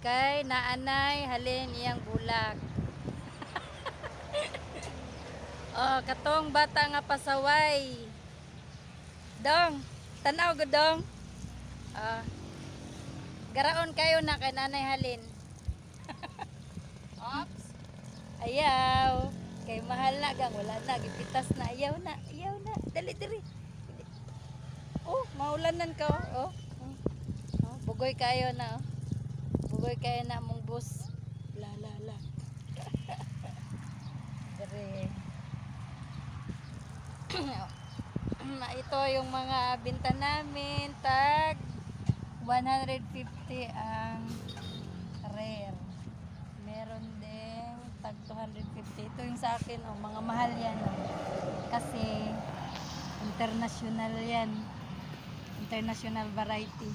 kay naanay halin iyang bulak. Oh, katong bata nga pasaway. Dong, tanaw gud dong. Ah, garaon kayo na kay nanay halin. Ops. Ayaw. Kay mahal na gang wala na gipitas na ayaw na. Ayaw na. Dali diri. Oh, maulanan ka oh. Oh, bugoy kayo na oh. Bugoy kayo na mong bus. La la la. Diri. Ito yung mga binta namin. Tag 150 ang rare. Meron din tag 250. Ito yung sa akin, oh, mga mahal yan. Oh. Kasi international yan. International variety.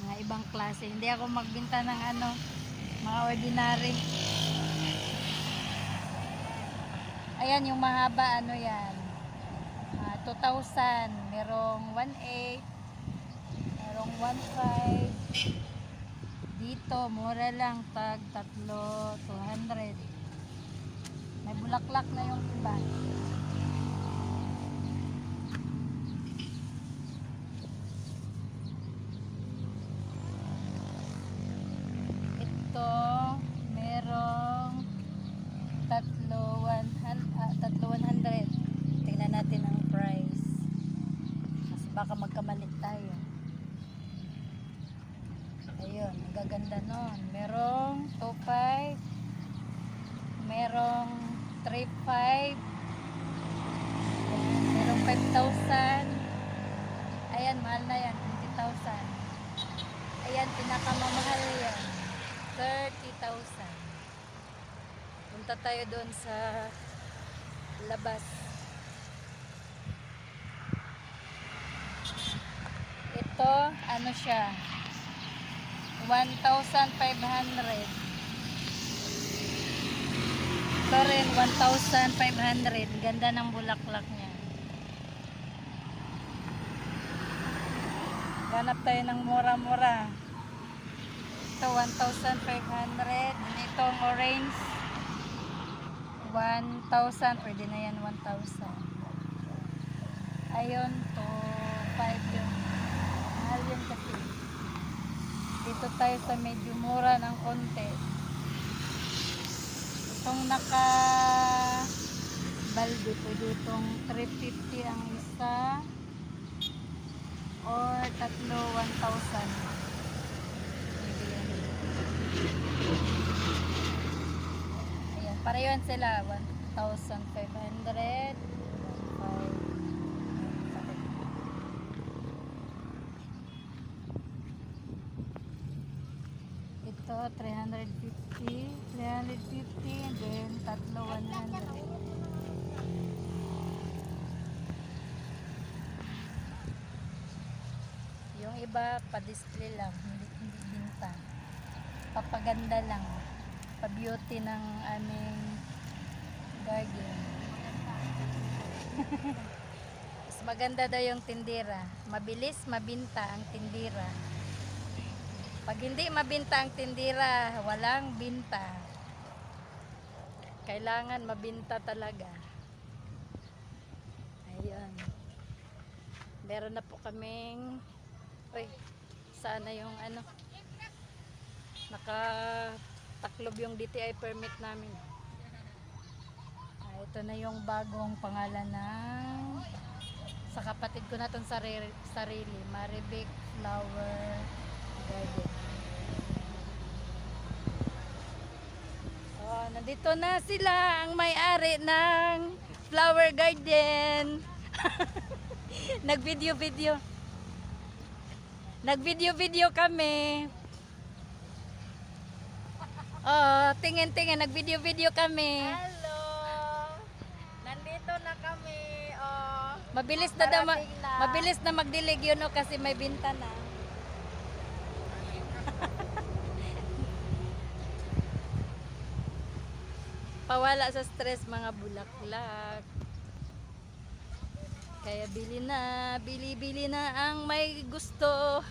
Mga ibang klase. Hindi ako magbinta ng ano, mga ordinary. Ayan yung mahaba, ano yan. 2,000. Merong 1,800. Merong 1,500. Dito, mura lang. Tag 3, 200. May bulaklak na yung iba. Ito, merong 3,100. Tingnan natin ang price. Mas baka magkamalit tayo. Ayun, ang gaganda nun. Merong 2,500. Merong 3,500. Merong 5,000. Ayan, mahal na yan. 20,000. Ayan, pinakamamahal yan. 30,000. Punta tayo doon sa labas. Ito, ano siya? 1,500. Ito rin, 1,500. Ganda ng bulaklak niya. Ganap tayo ng mura-mura. Ito, 1,500. Itong orange, 1,000. Pwede na yan, 1,000. Ayun, 2,500 yun. Mahal yun kasi. Dito tayo sa medyo mura ng konti. Itong naka balde, pwede itong 350 ang isa. Or tatlo, 1,000. Ayan, parehan sila. 1,500. Ito, 350. 350. And then, tatlo, 100. Yung iba, pa-display lang. Hindi binta. Papaganda lang. Pa-beauty ng aming garden. Mas maganda daw yung tindera. Mabilis mabinta ang tindera. Pag hindi mabinta ang tindera, walang binta. Kailangan mabinta talaga. Ayun. Meron na po kaming sana yung ano, nakataklob yung DTI permit namin. Ito na yung bagong pangalan ng sa kapatid ko na itong sarili, Marivic Flower Garden. Oh, nandito na sila, ang may-ari ng flower garden. Nag-video kami. Oh, tingin, nag-video kami. Hello! Nandito na kami. Oh, Mabilis na magdilig yun, oh, kasi may binta na. Pawala sa stress mga bulaklak. Kaya bili na ang may gusto.